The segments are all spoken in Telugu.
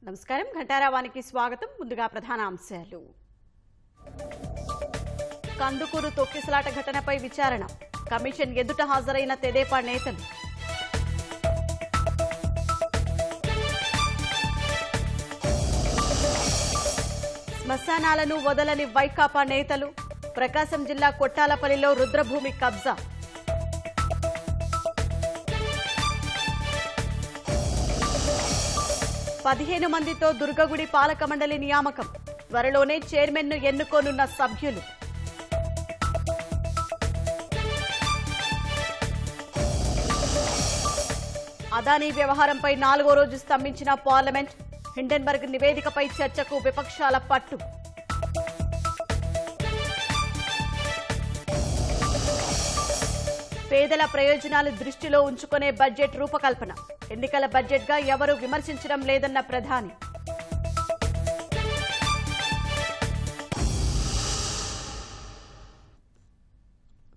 నమస్కారం ఘంటారావానికి స్వాగతం. ముందుగా ప్రధాన అంశాలు. కందుకూరు తొక్కిసలాట ఘటనపై విచారణ. కమిషన్ ఎదుట హాజరైన తెదేపా నేతలు. శ్మశానాలను వదలని వైకాపా నేతలు. ప్రకాశం జిల్లా కొట్టాలపల్లిలో రుద్రభూమి కబ్జా. పదిహేను మందితో దుర్గగుడి పాలక మండలి నియామకం. త్వరలోనే చైర్మన్ను ఎన్నుకోనున్న సభ్యులు. అదానీ వ్యవహారంపై 4వ రోజు స్తంభించిన పార్లమెంట్. హిండెన్బర్గ్ నివేదికపై చర్చకు విపక్షాల పట్టు. పేదల ప్రయోజనాలు దృష్టిలో ఉంచుకునే బడ్జెట్ రూపకల్పన. ఎన్నికల బడ్జెట్గా ఎవరూ విమర్శించడం లేదన్న ప్రధాని.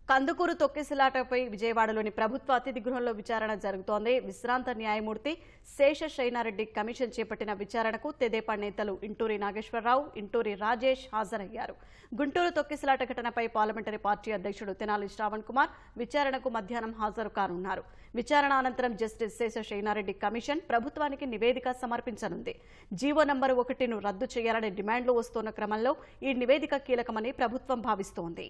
కందుకూరు తొక్కిసలాటపై విజయవాడలోని ప్రభుత్వ అతిథి గృహంలో విచారణ జరుగుతోంది. విశ్రాంత న్యాయమూర్తి శేషశయనారెడ్డి కమిషన్ చేపట్టిన విచారణకు తెదేపా నేతలు ఇంటూరి నాగేశ్వరరావు, ఇంటూరి రాజేష్ హాజరయ్యారు. గుంటూరు తొక్కిసలాట ఘటనపై పార్లమెంటరీ పార్టీ అధ్యక్షుడు తెనాలి శ్రావణ్ కుమార్ విచారణకు మధ్యాహ్నం హాజరు కానున్నారు. విచారణ అనంతరం జస్టిస్ శేషశయనారెడ్డి కమిషన్ ప్రభుత్వానికి నివేదిక సమర్పించనుంది. జీవో నంబరు 1ను రద్దు చేయాలనే డిమాండ్లు వస్తున్న క్రమంలో ఈ నివేదిక కీలకమని ప్రభుత్వం భావిస్తోంది.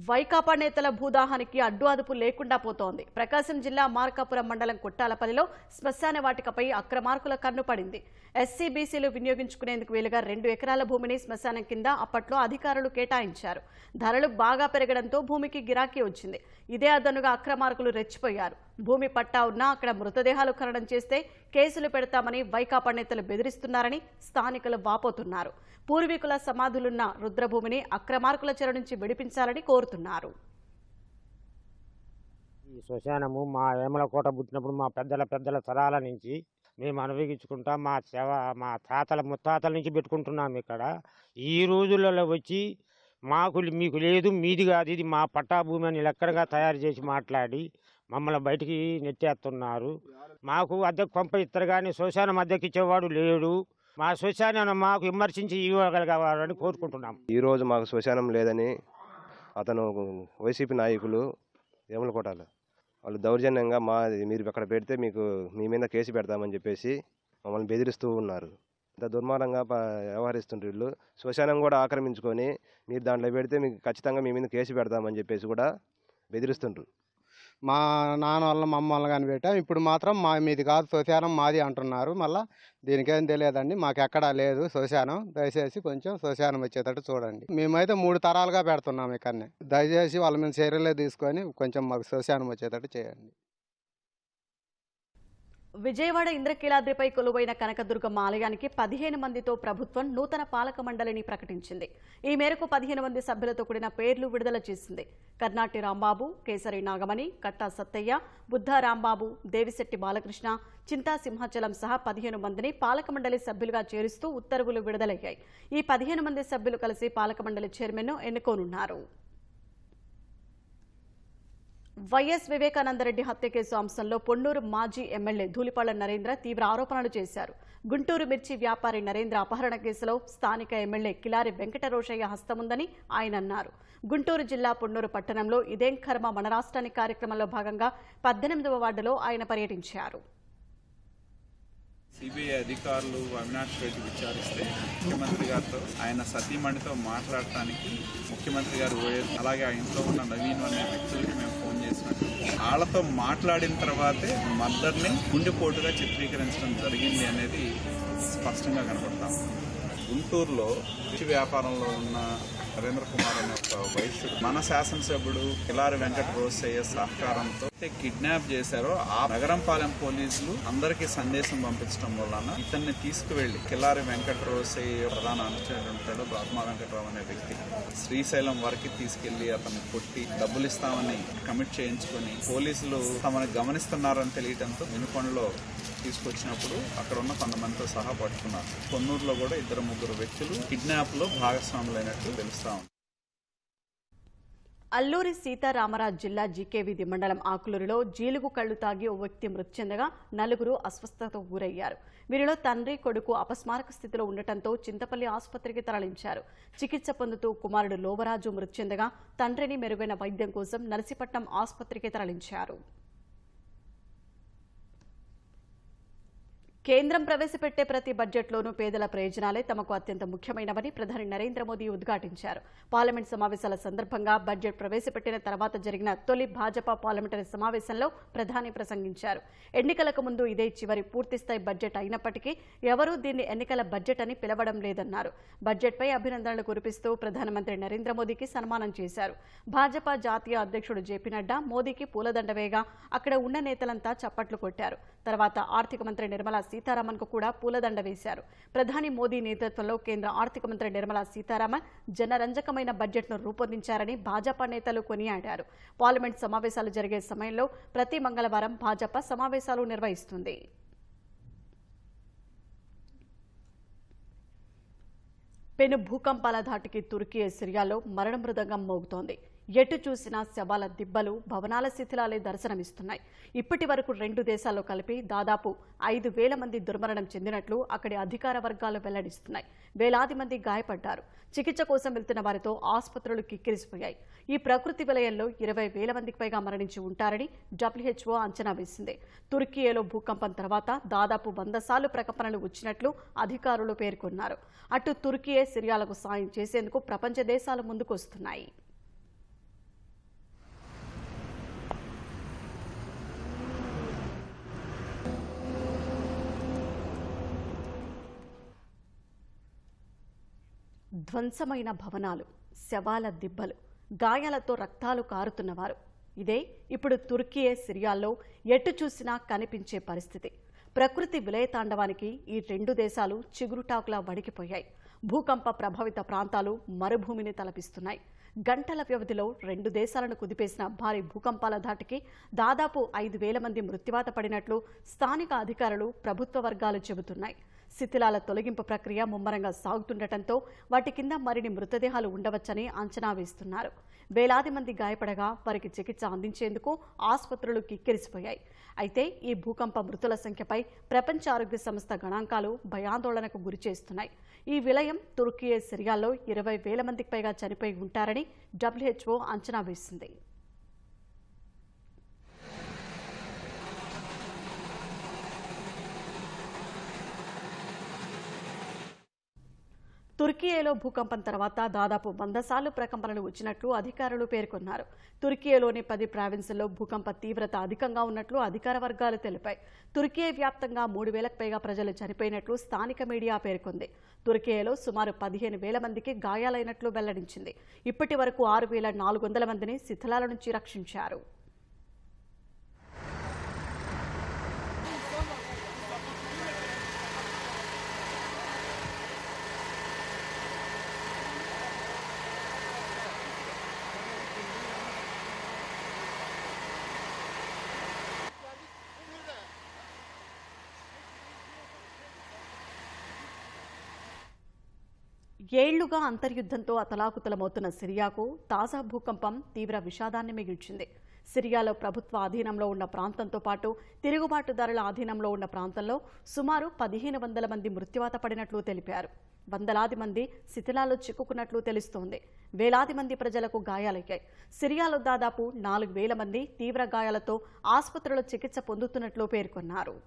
వైకాపా నేతల భూదాహానికి అడ్డు అదుపు లేకుండా పోతోంది. ప్రకాశం జిల్లా మార్కాపురం మండలం కొట్టాలపల్లిలో శ్మశాన వాటికపై అక్రమార్కుల కన్ను పడింది. ఎస్సీ బీసీలు వినియోగించుకునేందుకు వీలుగా 2 ఎకరాల భూమిని శ్మశానం కింద అప్పట్లో అధికారులు కేటాయించారు. ధరలు బాగా పెరగడంతో భూమికి గిరాకీ వచ్చింది. ఇదే అదనుగా అక్రమార్కులు రెచ్చిపోయారు. భూమి పట్టా ఉన్నా అక్కడ మృతదేహాలు ఖననం చేస్తే కేసులు పెడతామని వైకాపా నేతలు బెదిరిస్తున్నారని స్థానికులు వాపోతున్నారు. పూర్వీకుల సమాధులున్న రుద్రభూమిని అక్రమార్కుల చెర నుంచి విడిపించాలని కోరుతున్నారు. ఈ శ్మశానము మా వేమలకోట పుట్టినప్పుడు మా పెద్దల తరాల నుంచి మేము అనుభవించుకుంటా మా తాతల ముత్తాతల నుంచి పెట్టుకుంటున్నాము. ఇక్కడ ఈ రోజులలో వచ్చి మీకు లేదు, మీది కాదు, ఇది మా పట్టా భూమి అని లెక్కడగా తయారు చేసి మాట్లాడి మమ్మల్ని బయటికి నెట్టేస్తున్నారు. మాకు అద్దెకు పంప ఇస్తారు కానీ శ్మశానం అద్దెకి ఇచ్చేవాడు లేడు. మా శ్మశానం మాకు విమర్శించి ఇవ్వగలగాలని కోరుకుంటున్నాం. ఈరోజు మాకు శ్మశానం లేదని అతను వైసీపీ నాయకులు వేములకోటలో వాళ్ళు దౌర్జన్యంగా మీరు అక్కడ పెడితే మీ మీద కేసు పెడతామని చెప్పేసి మమ్మల్ని బెదిరిస్తూ ఉన్నారు. ఇంత దుర్మార్గంగా వ్యవహరిస్తుంటారు వీళ్ళు. శ్మశానం కూడా ఆక్రమించుకొని మీరు దాంట్లో పెడితే మీకు ఖచ్చితంగా మీ మీద కేసు పెడతామని చెప్పేసి కూడా బెదిరిస్తుంటారు. మా నాన్న వాళ్ళ మా అమ్మ వాళ్ళ కానీ పెట్టాం. ఇప్పుడు మాత్రం మా మీది కాదు, శ్మశానం మాది అంటున్నారు. మళ్ళీ దీనికేం తెలియదండి, మాకు ఎక్కడా లేదు శ్మశానం. దయచేసి కొంచెం శ్మశానం వచ్చేటట్టు చూడండి. మేమైతే 3 తరాలుగా పెడుతున్నాం ఇక్కడనే. దయచేసి వాళ్ళ మీద చర్యలే తీసుకొని కొంచెం మాకు శ్మశానం వచ్చేటట్టు చేయండి. విజయవాడ ఇంద్రకీలాద్రిపై కొలువైన కనకదుర్గమ్మ ఆలయానికి 15 మందితో ప్రభుత్వం నూతన పాలక మండలిని ప్రకటించింది. ఈ మేరకు 15 మంది సభ్యులతో కూడిన పేర్లు విడుదల చేసింది. కర్నాటి రాంబాబు, కేసరి నాగమణి, కట్టా సత్తయ్య, బుద్ధ రాంబాబు, దేవిశెట్టి బాలకృష్ణ, చింతా సింహాచలం సహా 15 మందిని పాలక మండలి సభ్యులుగా చేరుస్తూ ఉత్తర్వులు విడుదలయ్యాయి. ఈ 15 మంది సభ్యులు కలిసి పాలక మండలి చైర్మన్ను ఎన్నుకోనున్నారు. వైఎస్ వివేకానందరెడ్డి హత్య కేసు అంశంలో పొన్నూరు మాజీ ఎమ్మెల్యే ధూళిపాళ్ల నరేంద్ర తీవ్ర ఆరోపణలు చేశారు. గుంటూరు మిర్చి వ్యాపారి నరేంద్ర అపహరణ కేసులో స్థానిక ఎమ్మెల్యే కిలారి వెంకటరోషయ్య హస్తముందని ఆయన అన్నారు. గుంటూరు జిల్లా పొన్నూరు పట్టణంలో ఇదేం కర్మ మన రాష్ట్రానికి కార్యక్రమంలో భాగంగా 18వ వార్డులో ఆయన పర్యటించారు. సిబిఐ అధికారులు అవినాష్ రెడ్డి విచారిస్తే ముఖ్యమంత్రి గారితో ఆయన సతీమణితో మాట్లాడటానికి ముఖ్యమంత్రి గారు అలాగే ఆ ఇంట్లో ఉన్న నవీన్ అనే వ్యక్తులకి మేము ఫోన్ చేసినట్టు వాళ్ళతో మాట్లాడిన తర్వాతే మర్డర్ని గుండెపోటుగా చిత్రీకరించడం జరిగింది అనేది స్పష్టంగా కనపడతాం. గుంటూరులో కృషి వ్యాపారంలో ఉన్న నరేంద్ర కుమార్ అనే ఒక వైశ్యుడు మన శాసనసభ్యుడు కిలారి వెంకట రోసయ్య సహకారంతో కిడ్నాప్ చేశారో ఆ నగరంపాలెం పోలీసులు అందరికీ సందేశం పంపించడం వలన ఇతన్ని తీసుకువెళ్లి కిలారి వెంకట రోసయ్య ప్రధాన అనుచరుడు ఉంటాడు బ్రహ్మ వెంకటరావు అనే వ్యక్తి శ్రీశైలం వరకు తీసుకెళ్లి అతన్ని కొట్టి డబ్బులు ఇస్తామని కమిట్ చేయించుకొని పోలీసులు తమను గమనిస్తున్నారని తెలియడంతో వినుకొండలో తీసుకొచ్చినప్పుడు అక్కడ ఉన్న 10 మందితో సహా పట్టుకున్నారు. కొన్నూరులో కూడా 2-3 వ్యక్తులు కిడ్నాప్ లో భాగస్వాములైనట్టు తెలుస్తా ఉంది. అల్లూరి సీతారామరాజు జిల్లా జీకేవీధి మండలం ఆకులూరులో జీలుగు కళ్లు తాగి ఓ వ్యక్తి మృతి చెందగా నలుగురు అస్వస్థతకు గురయ్యారు. వీరిలో తండ్రి కొడుకు అపస్మారక స్థితిలో ఉండటంతో చింతపల్లి ఆసుపత్రికి తరలించారు. చికిత్స పొందుతూ కుమారుడు లోవరాజు మృతి చెందగా తండ్రిని మెరుగైన వైద్యం కోసం నర్సీపట్నం ఆసుపత్రికి తరలించారు. కేంద్రం ప్రవేశపెట్టే ప్రతి బడ్జెట్లోనూ పేదల ప్రయోజనాలే తమకు అత్యంత ముఖ్యమైనవని ప్రధాని నరేంద్ర మోదీ ఉద్ఘాటించారు. పార్లమెంట్ సమావేశాల సందర్భంగా బడ్జెట్ ప్రవేశపెట్టిన తర్వాత జరిగిన తొలి భాజపా పార్లమెంటరీ సమావేశంలో ప్రధాని ప్రసంగించారు. ఎన్నికలకు ముందు ఇదే చివరి పూర్తిస్థాయి బడ్జెట్ అయినప్పటికీ ఎవరూ దీన్ని ఎన్నికల బడ్జెట్ అని పిలవడం లేదన్నారు. బడ్జెట్పై అభినందనలు కురిపిస్తూ ప్రధానమంత్రి నరేంద్ర మోదీకి సన్మానం చేశారు. భాజపా జాతీయ అధ్యక్షుడు జేపీ నడ్డా మోదీకి పూలదండ వేయగా అక్కడ ఉన్న నేతలంతా చప్పట్లు కొట్టారు. తర్వాత ఆర్థిక మంత్రి నిర్మలా సీతారామన్ కు కూడా పూలదండ వేశారు. ప్రధాని మోదీ నేతృత్వంలో కేంద్ర ఆర్థిక మంత్రి నిర్మలా సీతారామన్ జనరంజకమైన బడ్జెట్ను రూపొందించారని భాజపా నేతలు కొనియాడారు. పార్లమెంట్ సమావేశాలు జరిగే సమయంలో ప్రతి మంగళవారం భాజపా సమావేశాలు నిర్వహిస్తుంది. పెను భూకంపాల ధాటికి తుర్కీ సిరియాలో మరణ మృదంగం మోగుతోంది. ఎటు చూసినా శవాల దిబ్బలు, భవనాల శిథిలాలే దర్శనమిస్తున్నాయి. ఇప్పటి వరకు 2 దేశాల్లో కలిపి దాదాపు 5,000 మంది దుర్మరణం చెందినట్లు అక్కడి అధికార వర్గాలు వెల్లడిస్తున్నాయి. వేలాది మంది గాయపడ్డారు. చికిత్స కోసం వెళ్తున్న వారితో ఆసుపత్రులు కిక్కిరిసిపోయాయి. ఈ ప్రకృతి విలయంలో 20,000 మందికి పైగా మరణించి ఉంటారని WHO అంచనా వేసింది. తుర్కీలో భూకంపం తర్వాత దాదాపు 100 సార్లు ప్రకంపనలు వచ్చినట్లు అధికారులు పేర్కొన్నారు. అటు తుర్కీ సిరియాలకు సాయం చేసేందుకు ప్రపంచ దేశాలు ముందుకొస్తున్నాయి. ధ్వంసమైన భవనాలు, శవాల దిబ్బలు, గాయాలతో రక్తాలు కారుతున్నవారు. ఇదే ఇప్పుడు తుర్కీ సిరియాల్లో ఎటు చూసినా కనిపించే పరిస్థితి. ప్రకృతి విలయతాండవానికి ఈ 2 దేశాలు చిగురుటాకులా వణికిపోయాయి. భూకంప ప్రభావిత ప్రాంతాలు మరుభూమిని తలపిస్తున్నాయి. గంటల వ్యవధిలో 2 దేశాలను కుదిపేసిన భారీ భూకంపాల ధాటికి దాదాపు 5,000 మంది మృత్యువాత పడినట్లు స్థానిక అధికారులు, ప్రభుత్వ వర్గాలు చెబుతున్నాయి. శిథిలాల తొలగింపు ప్రక్రియ ముమ్మరంగా సాగుతుండటంతో వాటి కింద మరిన్ని మృతదేహాలు ఉండవచ్చని అంచనా వేస్తున్నారు. వేలాది మంది గాయపడగా వారికి చికిత్స అందించేందుకు ఆసుపత్రులు కిక్కిరిసిపోయాయి. అయితే ఈ భూకంప మృతుల సంఖ్యపై ప్రపంచ ఆరోగ్య సంస్థ గణాంకాలు భయాందోళనకు గురిచేస్తున్నాయి. ఈ విలయం తుర్కీ సిరియాల్లో 20,000 మందికి పైగా చనిపోయి ఉంటారని WHO అంచనా వేసింది. తుర్కీలో భూకంపం తర్వాత దాదాపు 100 సార్లు ప్రకంపనలు వచ్చినట్లు అధికారులు పేర్కొన్నారు. తుర్కీలోని 10 ప్రావిన్సుల్లో భూకంప తీవ్రత అధికంగా ఉన్నట్లు అధికార వర్గాలు తెలిపాయి. తుర్కీ వ్యాప్తంగా 3,000కు పైగా ప్రజలు చనిపోయినట్లు స్థానిక మీడియా పేర్కొంది. తుర్కీలో సుమారు 15,000 మందికి గాయాలైనట్లు వెల్లడించింది. ఇప్పటి వరకు 6,400 మందిని శిథిలాల నుంచి రక్షించారు. ఏళ్లుగా అంతర్యుద్ధంతో అతలాకుతలమవుతున్న సిరియాకు తాజా భూకంపం తీవ్ర విషాదాన్ని మిగిల్చింది. సిరియాలో ప్రభుత్వ ఆధీనంలో ఉన్న ప్రాంతంతో పాటు తిరుగుబాటుదారుల ఆధీనంలో ఉన్న ప్రాంతంలో సుమారు 1,500 మంది మృత్యువాత పడినట్లు తెలిపారు. వందలాది మంది శిథిలాల్లో చిక్కుకున్నట్లు తెలుస్తోంది. వేలాది మంది ప్రజలకు గాయాలయ్యాయి. సిరియాలో దాదాపు 4,000 మంది తీవ్ర గాయాలతో ఆసుపత్రుల్లో చికిత్స పొందుతున్నట్లు పేర్కొన్నారు.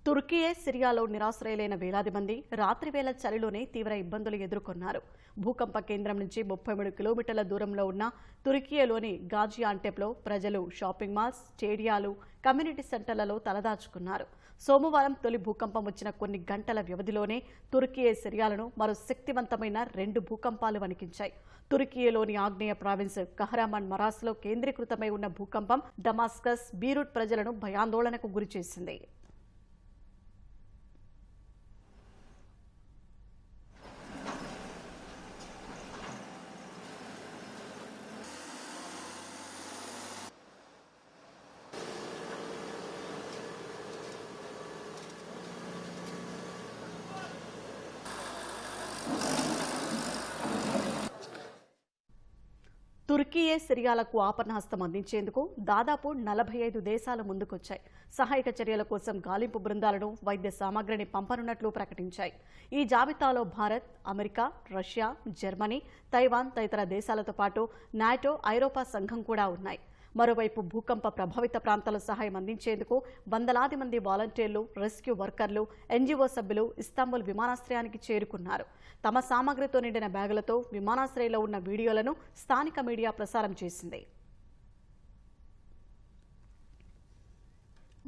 తుర్కీ సిరియాలో నిరాశ్రయులైన వేలాది మంది రాత్రివేళ చలిలోనే తీవ్ర ఇబ్బందులు ఎదుర్కొన్నారు. భూకంప కేంద్రం నుంచి 33 కిలోమీటర్ల దూరంలో ఉన్న తుర్కీలోని గాజియాంటెప్లో ప్రజలు షాపింగ్ మాల్స్, స్టేడియాలు, కమ్యూనిటీ సెంటర్లలో తలదాచుకున్నారు. సోమవారం తొలి భూకంపం వచ్చిన కొన్ని గంటల వ్యవధిలోనే తుర్కీ సిరియాలను మరో శక్తివంతమైన 2 భూకంపాలు వణికించాయి. తుర్కీలోని ఆగ్నేయ ప్రావిన్స్ కహ్రమాన్ మరాస్లో కేంద్రీకృతమై ఉన్న భూకంపం డమాస్కస్, బీరూట్ ప్రజలను భయాందోళనకు గురిచేసింది. తుర్కీయే సిరియాలకు ఆపన్నహస్తం అందించేందుకు దాదాపు 45 దేశాలు ముందుకొచ్చాయి. సహాయక చర్యల కోసం గాలింపు బృందాలను, వైద్య సామాగ్రిని పంపనున్నట్లు ప్రకటించాయి. ఈ జాబితాలో Bharat, America, Russia, Germany, Taiwan తదితర దేశాలతో పాటు నాటో, ఐరోపా సంఘం కూడా ఉన్నాయి. మరోవైపు భూకంప ప్రభావిత ప్రాంతాల సహాయం అందించేందుకు వందలాది మంది వాలంటీర్లు, రెస్క్యూ వర్కర్లు, ఎన్జీఓ సభ్యులు ఇస్తాంబుల్ విమానాశ్రయానికి చేరుకున్నారు. తమ సామాగ్రితో నిండిన బ్యాగులతో విమానాశ్రయంలో ఉన్న వీడియోలను స్థానిక మీడియా ప్రసారం చేసింది.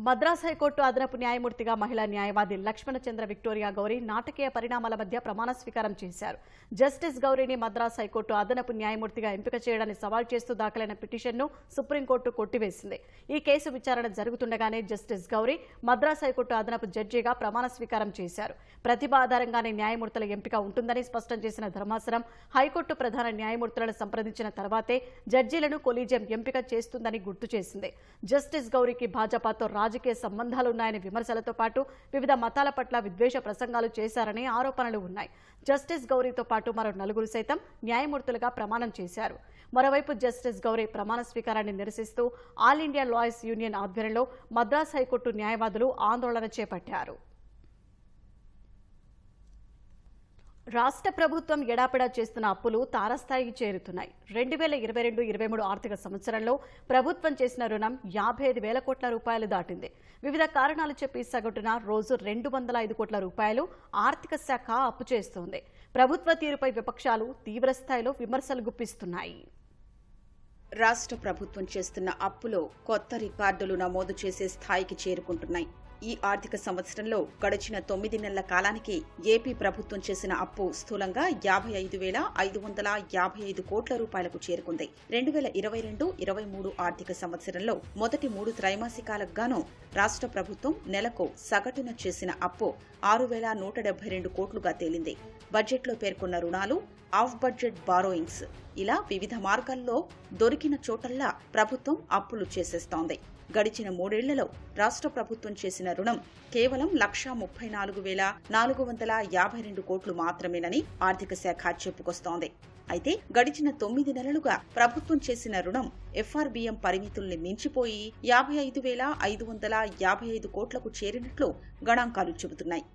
మద్రాస్ హైకోర్టు అదనపు న్యాయమూర్తిగా మహిళా న్యాయవాది లక్ష్మణ చంద్ర విక్టోరియా గౌరీ నాటకీయ పరిణామాల మధ్య ప్రమాణ స్వీకారం చేశారు. జస్టిస్ గౌరీని మద్రాస్ హైకోర్టు అదనపు న్యాయమూర్తిగా ఎంపిక చేయడాన్ని సవాల్ చేస్తూ దాఖలైన పిటిషన్ను సుప్రీంకోర్టు కొట్టివేసింది. ఈ కేసు విచారణ జరుగుతుండగానే జస్టిస్ గౌరీ మద్రాస్ హైకోర్టు అదనపు జడ్జిగా ప్రమాణ స్వీకారం చేశారు. ప్రతిభ ఆధారంగానే న్యాయమూర్తుల ఎంపిక ఉంటుందని స్పష్టం చేసిన ధర్మాసనం హైకోర్టు ప్రధాన న్యాయమూర్తులను సంప్రదించిన తర్వాతే జడ్జీలను కొలీజియం ఎంపిక చేస్తుందని గుర్తు చేసింది. జస్టిస్ గౌరీకి భాజపాతో రాజకీయ సంబంధాలున్నాయనే విమర్శలతో పాటు వివిధ మతాల పట్ల విద్వేష ప్రసంగాలు చేశారనే ఆరోపణలు ఉన్నాయి. జస్టిస్ గౌరీతో పాటు మరో 4 సైతం న్యాయమూర్తులుగా ప్రమాణం చేశారు. మరోవైపు జస్టిస్ గౌరీ ప్రమాణ స్వీకారాన్ని నిరసిస్తూ ఆల్ ఇండియా లాయర్స్ యూనియన్ ఆధ్వర్యంలో మద్రాస్ హైకోర్టు న్యాయవాదులు ఆందోళన చేపట్టారు. రాష్ట్ర ప్రభుత్వం ఎడాపెడా చేస్తున్న అప్పులు తారస్థాయికి చేరుతున్నాయి. 2022-23 ఆర్థిక సంవత్సరంలో ప్రభుత్వం చేసిన రుణం 55,000 కోట్ల రూపాయలు దాటింది. వివిధ కారణాలు చెప్పి సగటున రోజు 205 కోట్ల రూపాయలు ఆర్థిక శాఖ అప్పు చేస్తోంది. ప్రభుత్వ తీరుపై విపక్షాలు తీవ్రస్థాయిలో విమర్శలు గుప్పిస్తున్నాయి. రాష్ట్ర ప్రభుత్వం చేస్తున్న అప్పులో కొత్త రికార్డులు నమోదు చేసే స్థాయికి చేరుకుంటున్నాయి. ఈ ఆర్థిక సంవత్సరంలో గడిచిన 9 నెలల కాలానికి ఏపీ ప్రభుత్వం చేసిన అప్పు స్థూలంగా 55,555 కోట్ల రూపాయలకు చేరుకుంది. 2022-23 ఆర్థిక సంవత్సరంలో మొదటి 3 త్రైమాసికాలకు గాను రాష్ట్ర ప్రభుత్వం నెలకు సగటున చేసిన అప్పు 6,172 కోట్లుగా తేలింది. బడ్జెట్లో పేర్కొన్న రుణాలు, ఆఫ్ బడ్జెట్ బారోయింగ్స్ ఇలా వివిధ మార్గాల్లో దొరికిన చోటల్లా ప్రభుత్వం అప్పులు చేసేస్తోంది. గడిచిన 3 ఏళ్లలో రాష్ట్ర ప్రభుత్వం చేసిన రుణం కేవలం 134,452 కోట్లు మాత్రమేనని ఆర్థిక శాఖ చెప్పుకొస్తోంది. అయితే గడిచిన 9 నెలలుగా ప్రభుత్వం చేసిన రుణం ఎఫ్ఆర్బిఎం పరిమితుల్ని మించిపోయి 55,555 కోట్లకు చేరినట్లు గణాంకాలు చెబుతున్నాయి.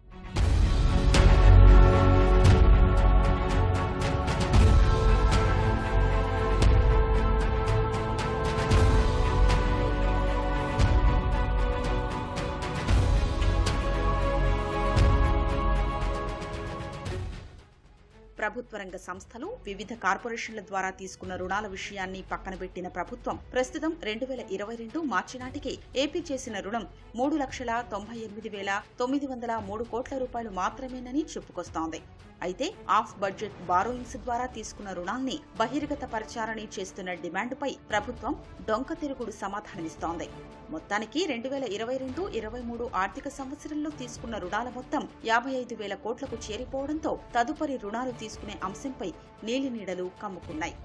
ప్రభుత్వ రంగ సంస్థలు, వివిధ కార్పొరేషన్ల ద్వారా తీసుకున్న రుణాల విషయాన్ని పక్కన పెట్టిన ప్రభుత్వం ప్రస్తుతం 2022 మార్చి నాటికి ఏపీ చేసిన రుణం 3,98,903 కోట్ల రూపాయలు మాత్రమేనని చెప్పుకొస్తోంది. అయితే ఆఫ్ బడ్జెట్ బారోయింగ్స్ ద్వారా తీసుకున్న రుణాల్ని బహిర్గత పరచాలని చేస్తున్న డిమాండ్పై ప్రభుత్వం డొంక తిరుగుడు సమాధానమిస్తోంది. మొత్తానికి 2022-23 ఆర్థిక సంవత్సరంలో తీసుకున్న రుణాల మొత్తం 55,000 కోట్లకు చేరిపోవడంతో తదుపరి రుణాలు తీసుకునే అంశంపై నీలినీడలు కమ్ముకున్నాయి.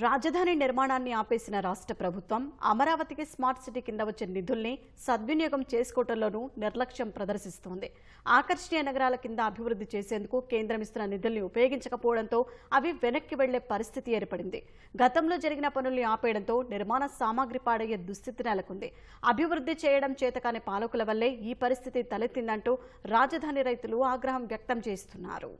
రాజధాని నిర్మాణాన్ని ఆపేసిన రాష్ట్ర ప్రభుత్వం అమరావతికి స్మార్ట్ సిటీ కింద వచ్చే నిధుల్ని సద్వినియోగం చేసుకోవడంలోనూ నిర్లక్ష్యం ప్రదర్శిస్తోంది. ఆకర్షణీయ నగరాల కింద అభివృద్ధి చేసేందుకు కేంద్రం ఇస్తున్న నిధుల్ని ఉపయోగించకపోవడంతో అవి వెనక్కి వెళ్లే పరిస్థితి ఏర్పడింది. గతంలో జరిగిన పనుల్ని ఆపేయడంతో నిర్మాణ సామాగ్రి పాడయ్యే దుస్థితి నెలకొంది. అభివృద్ధి చేయడం చేతకాని పాలకుల వల్లే ఈ పరిస్థితి తలెత్తిందంటూ రాజధాని రైతులు ఆగ్రహం వ్యక్తం చేస్తున్నారు.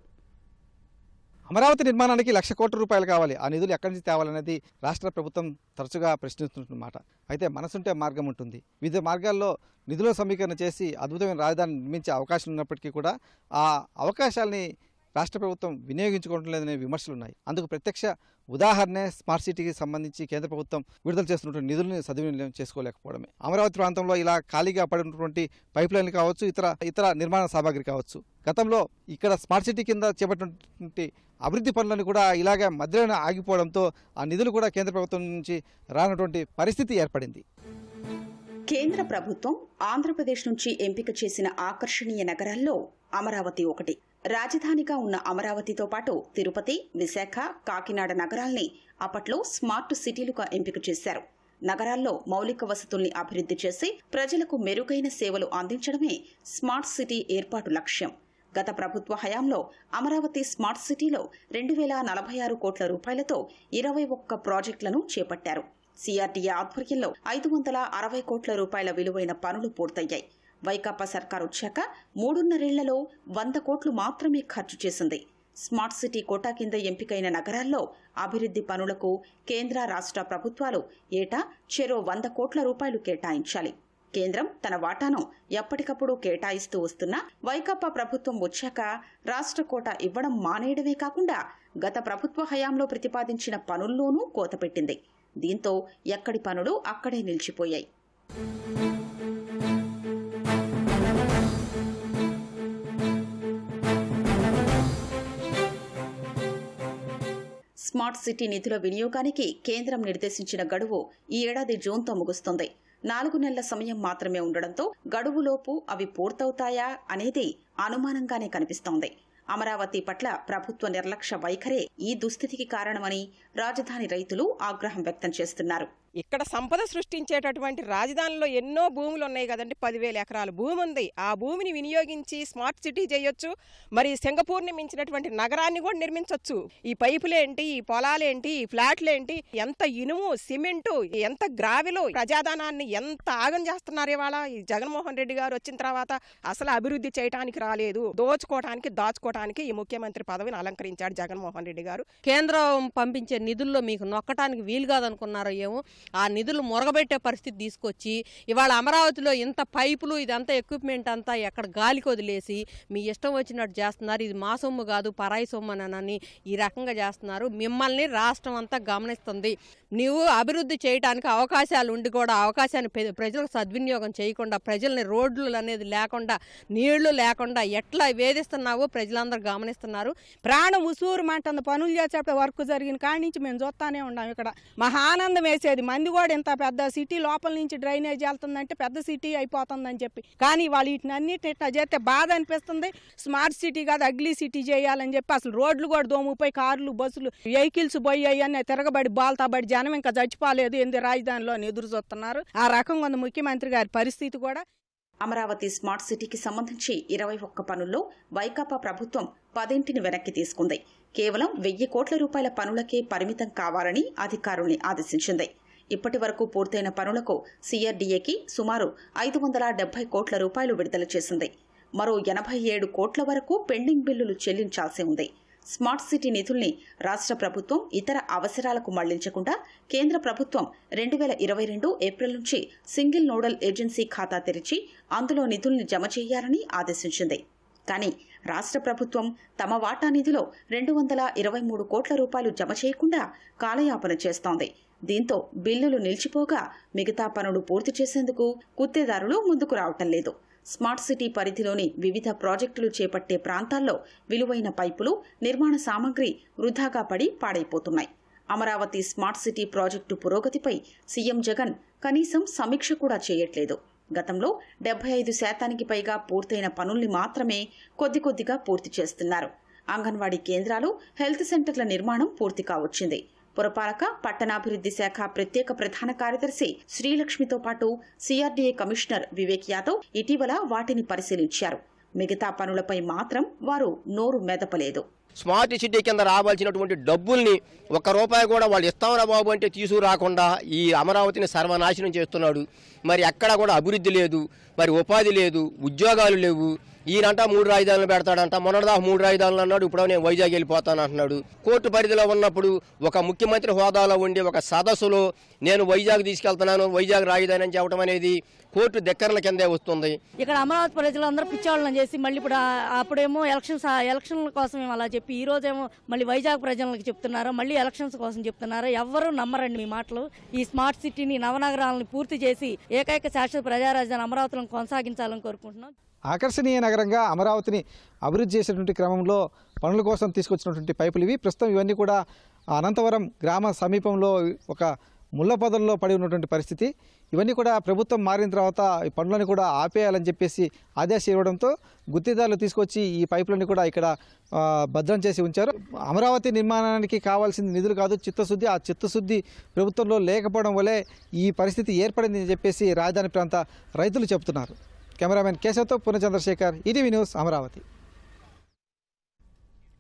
అమరావతి నిర్మాణానికి 1,00,000 కోట్ల రూపాయలు కావాలి. ఆ నిధులు ఎక్కడి నుంచి తేవాలనేది రాష్ట్ర ప్రభుత్వం తరచుగా ప్రశ్నిస్తున్నమాట. అయితే మనసుంటే మార్గం ఉంటుంది. వివిధ మార్గాల్లో నిధుల సమీకరణ చేసి అద్భుతమైన రాజధాని నిర్మించే అవకాశం ఉన్నప్పటికీ కూడా ఆ అవకాశాలని రాష్ట్ర ప్రభుత్వం వినియోగించుకోవడం లేదనే విమర్శలు ఉన్నాయి. అందుకు ప్రత్యక్ష ఉదాహరణే స్మార్ట్ సిటీకి సంబంధించి కేంద్ర ప్రభుత్వం విడుదల చేస్తున్నటువంటి నిధులను సద్వినియోగం చేసుకోలేకపోవడమే. అమరావతి ప్రాంతంలో ఇలా ఖాళీగా పడినటువంటి పైప్ లైన్లు కావచ్చు, ఇతర నిర్మాణ సామాగ్రి కావచ్చు. గతంలో ఇక్కడ స్మార్ట్ సిటీ కింద చేపట్టినటువంటి అభివృద్ధి పనులను కూడా ఇలాగే మధ్యలోనే ఆగిపోవడంతో ఆ నిధులు కూడా కేంద్ర ప్రభుత్వం నుంచి రానటువంటి పరిస్థితి ఏర్పడింది. కేంద్ర ప్రభుత్వం ఆంధ్రప్రదేశ్ నుంచి ఎంపిక చేసిన ఆకర్షణీయ నగరాల్లో అమరావతి ఒకటి. రాజధానిగా ఉన్న అమరావతితో పాటు తిరుపతి, విశాఖ, కాకినాడ నగరాల్ని అప్పట్లో స్మార్ట్ సిటీలుగా ఎంపిక చేశారు. నగరాల్లో మౌలిక వసతుల్ని అభివృద్ధి చేసి ప్రజలకు మెరుగైన సేవలు అందించడమే స్మార్ట్ సిటీ ఏర్పాటు లక్ష్యం. గత ప్రభుత్వ హయాంలో అమరావతి స్మార్ట్ సిటీలో 2046 కోట్ల రూపాయలతో 21 ప్రాజెక్టులను చేపట్టారు. సిఆర్డీఏ ఆధ్వర్యంలో 560 కోట్ల రూపాయల విలువైన పనులు పూర్తయ్యాయి. వైకాపా సర్కారు వచ్చాక 3.5 ఏళ్లలో 100 కోట్లు మాత్రమే ఖర్చు చేసింది. స్మార్ట్ సిటీ కోటా కింద ఎంపికైన నగరాల్లో అభివృద్ధి పనులకు కేంద్ర రాష్ట్ర ప్రభుత్వాలు ఏటా చెరో 100 కోట్ల రూపాయలు కేటాయించాలి. కేంద్రం తన వాటాను ఎప్పటికప్పుడు కేటాయిస్తూ వస్తున్నా వైకాపా ప్రభుత్వం వచ్చాక రాష్ట్ర కోటా ఇవ్వడం మానేయడమే కాకుండా గత ప్రభుత్వ హయాంలో ప్రతిపాదించిన పనుల్లోనూ కోత పెట్టింది. దీంతో ఎక్కడి పనులు అక్కడే నిలిచిపోయాయి. స్మార్ట్ సిటీ నిధుల వినియోగానికి కేంద్రం నిర్దేశించిన గడువు ఈ ఏడాది జూన్తో ముగుస్తుంది. 4 నెలల సమయం మాత్రమే ఉండడంతో గడువులోపు అవి పూర్తవుతాయా అనేది అనుమానంగానే కనిపిస్తోంది. అమరావతి పట్ల ప్రభుత్వ నిర్లక్ష్య వైఖరే ఈ దుస్థితికి కారణమని రాజధాని రైతులు ఆగ్రహం వ్యక్తం చేస్తున్నారు. ఇక్కడ సంపద సృష్టించేటటువంటి రాజధానిలో ఎన్నో భూములు ఉన్నాయి కదండి. 10,000 ఎకరాల భూమి ఉంది. ఆ భూమిని వినియోగించి స్మార్ట్ సిటీ చేయొచ్చు. మరి సింగపూర్ని మించినటువంటి నగరాన్ని కూడా నిర్మించవచ్చు. ఈ పైపులేంటి, ఈ పొలాలేంటి, ఈ ఫ్లాట్లేంటి, ఎంత ఇనుము, సిమెంటు, ఎంత గ్రావిలు, ప్రజాధనాన్ని ఎంత ఆగం చేస్తున్నారు ఇవాళ. ఈ జగన్మోహన్ రెడ్డి గారు వచ్చిన తర్వాత అసలు అభివృద్ధి చేయడానికి రాలేదు, దోచుకోవడానికి దాచుకోవడానికి ఈ ముఖ్యమంత్రి పదవిని అలంకరించాడు జగన్మోహన్ రెడ్డి గారు. కేంద్రం పంపించే నిధుల్లో మీకు నొక్కటానికి వీలు కాదనుకున్నారో ఏమో, ఆ నిధులు మురగబెట్టే పరిస్థితి తీసుకొచ్చి ఇవాళ అమరావతిలో ఇంత పైపులు ఇదంతా ఎక్విప్మెంట్ అంతా ఎక్కడ గాలికి వదిలేసి మీ ఇష్టం వచ్చినట్టు చేస్తున్నారు. ఇది మా సొమ్ము కాదు పరాయి సొమ్ము అని ఈ రకంగా చేస్తున్నారు. మిమ్మల్ని రాష్ట్రం అంతా గమనిస్తుంది. నీవు అభివృద్ధి చేయడానికి అవకాశాలు ఉండి కూడా అవకాశాన్ని ప్రజలకు సద్వినియోగం చేయకుండా, ప్రజల్ని రోడ్లు అనేది లేకుండా, నీళ్లు లేకుండా ఎట్లా వేధిస్తున్నావో ప్రజలందరూ గమనిస్తున్నారు. ప్రాణం ఉసూరుమంటుంది. పనులు చేసేటప్పుడు వర్క్ జరిగిన కాడి నుంచి మేము చూస్తానే ఉన్నాం. ఇక్కడ మహా ఆనందం వేసేది. మంది కూడా ఇంత పెద్ద సిటీ లోపల నుంచి డ్రైనేజ్ వెళ్తుందంటే పెద్ద సిటీ అయిపోతుందని చెప్పి, కానీ వాళ్ళు వీటినన్నిటి ఇట్లా చేస్తే బాధ అనిపిస్తుంది. స్మార్ట్ సిటీ కాదు అగ్లీ సిటీ చేయాలని చెప్పి అసలు రోడ్లు కూడా దోముపోయి కార్లు బస్సులు వెహికల్స్ పోయాయి అని తిరగబడి బాల్తాబడి జనం ఇంకా చచ్చిపోలేదు. ఎందుకు రాజధానిలో ఎదురు చూస్తున్నారు. ఆ రకంగా ఉంది ముఖ్యమంత్రి గారి పరిస్థితి కూడా. అమరావతి స్మార్ట్ సిటీకి సంబంధించి 21 పనుల్లో వైకాపా ప్రభుత్వం 10ని వెనక్కి తీసుకుంది. కేవలం 1,000 కోట్ల రూపాయల పనులకే పరిమితం కావాలని అధికారుల్ని ఆదేశించింది. ఇప్పటి వరకు పూర్తయిన పనులకు సిఆర్డీఏకి సుమారు 570 కోట్ల రూపాయలు విడుదల చేసింది. మరో 87 కోట్ల వరకు పెండింగ్ బిల్లులు చెల్లించాల్సి ఉంది. స్మార్ట్ సిటీ నిధుల్ని రాష్ట్ర ప్రభుత్వం ఇతర అవసరాలకు మళ్లించకుండా కేంద్ర ప్రభుత్వం 2022 ఏప్రిల్ నుంచి సింగిల్ నోడల్ ఏజెన్సీ ఖాతా తెరిచి అందులో నిధుల్ని జమ చేయాలని ఆదేశించింది. కానీ రాష్ట్ర ప్రభుత్వం తమ వాటా నిధిలో 223 కోట్ల రూపాయలు జమ చేయకుండా కాలయాపన చేస్తోంది. దీంతో బిల్లులు నిలిచిపోగా మిగతా పనులు పూర్తి చేసేందుకు గుత్తేదారులు ముందుకు రావటం లేదు. స్మార్ట్ సిటీ పరిధిలోని వివిధ ప్రాజెక్టులు చేపట్టే ప్రాంతాల్లో విలువైన పైపులు, నిర్మాణ సామగ్రి వృధాగా పడి పాడైపోతున్నాయి. అమరావతి స్మార్ట్ సిటీ ప్రాజెక్టు పురోగతిపై సీఎం జగన్ కనీసం సమీక్ష కూడా చేయట్లేదు. గతంలో 75% పైగా పూర్తయిన పనుల్ని మాత్రమే కొద్దిగా పూర్తి చేస్తున్నారు. అంగన్వాడీ కేంద్రాలు, హెల్త్ సెంటర్ల నిర్మాణం పూర్తి కావచ్చింది. పురపాలక పట్టణాభివృద్ధి శాఖ ప్రత్యేక ప్రధాన కార్యదర్శి శ్రీలక్ష్మితో పాటు సిఆర్డీఏ కమిషనర్ వివేక్ యాదవ్ ఇటీవల వాటిని పరిశీలించారు. మిగతా పనులపై మాత్రం వారు నోరు మెదపలేదు. స్మార్ట్ సిటీ కింద రావాల్సినటువంటి డబ్బుల్ని ₹1 కూడా వాళ్ళు ఇస్తామరా బాబు అంటే తీసుకురాకుండా ఈ అమరావతిని సర్వనాశనం చేస్తున్నాడు. మరి ఎక్కడ కూడా అభివృద్ధి లేదు, మరి ఉపాధి లేదు, ఉద్యోగాలు లేవు. ఈయనంట 3 రాజధానులు పెడతాడంట. మొన్నటిదాకా 3 రాజధానులు అన్నాడు, ఇప్పుడు నేను వైజాగ్ వెళ్ళిపోతాను అంటున్నాడు. కోర్టు పరిధిలో ఉన్నప్పుడు ఒక ముఖ్యమంత్రి హోదాలో ఉండి ఒక సదస్సులో నేను వైజాగ్ తీసుకెళ్తున్నాను, వైజాగ్ రాజధాని అని చెప్పడం అనేది కోర్టు దగ్గరల కిందే వస్తుంది. ఇక్కడ అమరావతి ప్రజలందరూ పిచ్చోళ్ళని చేసి మళ్ళీ ఇప్పుడు అప్పుడేమో ఎలక్షన్ల కోసం అలా చెప్పి ఈ రోజేమో మళ్ళీ వైజాగ్ ప్రజలకు చెప్తున్నారు, మళ్ళీ ఎలక్షన్స్ కోసం చెప్తున్నారు. ఎవ్వరూ నమ్మరండి మీ మాటలు. ఈ స్మార్ట్ సిటీని, నవనగరాలను పూర్తి చేసి ఏకైక శాశ్వత ప్రజారాజధాని అమరావతిని కొనసాగించాలని కోరుకుంటున్నాం. ఆకర్షణీయ నగరంగా అమరావతిని అభివృద్ధి చేసేటువంటి క్రమంలో పనుల కోసం తీసుకొచ్చినటువంటి పైపులు ఇవి. ప్రస్తుతం ఇవన్నీ కూడా అనంతవరం గ్రామ సమీపంలో ఒక ముళ్ళ పొదల్లో పడి ఉన్నటువంటి పరిస్థితి. ఇవన్నీ కూడా ప్రభుత్వం మారిన తర్వాత ఈ పనులను కూడా ఆపేయాలని చెప్పేసి ఆదేశం ఇవ్వడంతో గుత్తేదారులు తీసుకొచ్చి ఈ పైపులన్నీ కూడా ఇక్కడ భద్రం చేసి ఉంచారు. అమరావతి నిర్మాణానికి కావాల్సిన నిధులు కాదు, చిత్తశుద్ధి. ఆ చిత్తశుద్ధి ప్రభుత్వంలో లేకపోవడం వల్లే ఈ పరిస్థితి ఏర్పడింది అని చెప్పేసి రాజధాని ప్రాంత రైతులు చెబుతున్నారు. కెమెరామెన్ కేశవ్తో Purna Chandrasekhar, ETV news, Amaravati.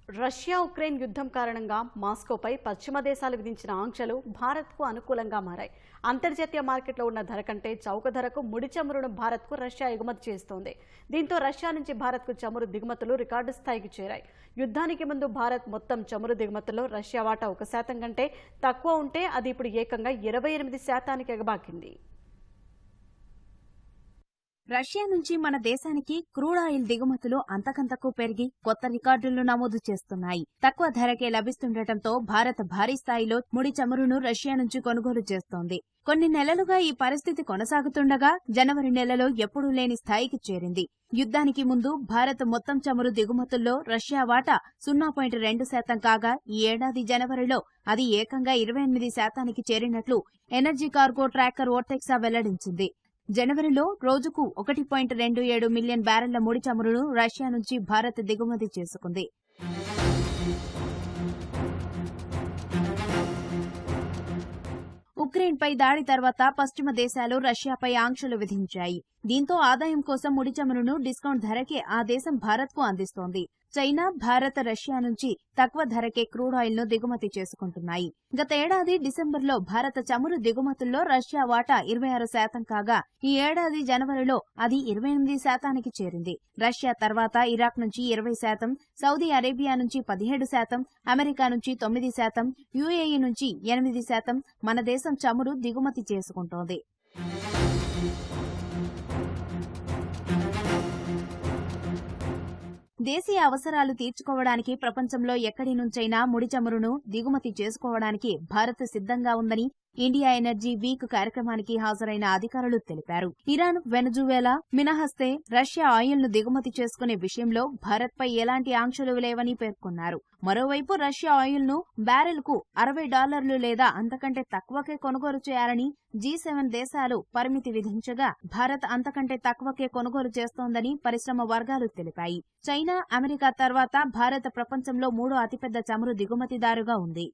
Russia Ukraine యుద్ధం కారణంగా మాస్కోపై పశ్చిమ దేశాలు విధించిన ఆంక్షలు భారత్కు అనుకూలంగా మారాయి. అంతర్జాతీయ మార్కెట్లో ఉన్న ధర కంటే చౌక ధరకు ముడి చమురును భారత్కు రష్యా ఎగుమతి చేస్తోంది. దీంతో రష్యా నుంచి భారత్కు చమురు దిగుమతులు రికార్డు స్థాయికి చేరాయి. యుద్ధానికి ముందు భారత్ మొత్తం చమురు దిగుమతుల్లో రష్యా వాటా 1% కంటే తక్కువ ఉంటే అది ఇప్పుడు ఏకంగా 28% ఎగబాకింది. రష్యా నుంచి మన దేశానికి క్రూడ్ ఆయిల్ దిగుమతులు అంతకంతకు పెరిగి కొత్త రికార్డులను నమోదు చేస్తున్నాయి. తక్కువ ధరకే లభిస్తుండటంతో భారత్ భారీ స్థాయిలో ముడి చమురును రష్యా నుంచి కొనుగోలు చేస్తోంది. కొన్ని నెలలుగా ఈ పరిస్థితి కొనసాగుతుండగా జనవరి నెలలో ఎప్పుడూ లేని స్థాయికి చేరింది. యుద్ధానికి ముందు భారత్ మొత్తం చమురు దిగుమతుల్లో రష్యా వాటా 0.2% కాగా ఈ ఏడాది జనవరిలో అది ఏకంగా 28% చేరినట్లు ఎనర్జీ కార్గో ట్రాకర్ ఓర్టెక్సా వెల్లడించింది. జనవరిలో రోజుకు 1.27 మిలియన్ బ్యారెళ్ల ముడి చమురును రష్యా నుంచి భారత్ దిగుమతి చేసుకుంది. ఉక్రెయిన్పై దాడి తర్వాత పశ్చిమ దేశాలు రష్యాపై ఆంక్షలు విధించాయి. దీంతో ఆదాయం కోసం ముడి చమురును డిస్కౌంట్ ధరకే ఆ దేశం భారత్కు అందిస్తోంది. చైనా, భారత్, రష్యా నుంచి తక్కువ ధరకే క్రూడ్ ఆయిల్ ను దిగుమతి చేసుకుంటున్నాయి. గత ఏడాది డిసెంబర్లో భారత చమురు దిగుమతుల్లో రష్యా వాటా 26% కాగా ఈ ఏడాది జనవరిలో అది 28% చేరింది. రష్యా తర్వాత ఇరాక్ నుంచి 20%, సౌదీ అరేబియా నుంచి 17%, అమెరికా నుంచి 9%, యుఏఈ నుంచి 8% మన దేశం చమురు దిగుమతి చేసుకుంటోంది. దేశీయ అవసరాలు తీర్చుకోవడానికి ప్రపంచంలో ఎక్కడి నుంచైనా ముడి చమురును దిగుమతి చేసుకోవడానికి భారత్ సిద్ధంగా ఉందని ఇండియా ఎనర్జీ వీక్ కార్యక్రమానికి హాజరైన అధికారులు తెలిపారు. ఇరాన్, వెనజువేలా మినహాస్తే రష్యా ఆయిల్ ను దిగుమతి చేసుకునే విషయంలో భారత్పై ఎలాంటి ఆంక్షలు లేవని పేర్కొన్నారు. మరోవైపు రష్యా ఆయిల్ ను బ్యారెల్కు $60 లేదా అంతకంటే తక్కువకే కొనుగోలు చేయాలని G7 దేశాలు పరిమితి విధించగా భారత్ అంతకంటే తక్కువకే కొనుగోలు చేస్తోందని పరిశ్రమ వర్గాలు తెలిపాయి. చైనా, అమెరికా తర్వాత భారత్ ప్రపంచంలో 3వ అతిపెద్ద చమురు దిగుమతిదారుగా ఉంది.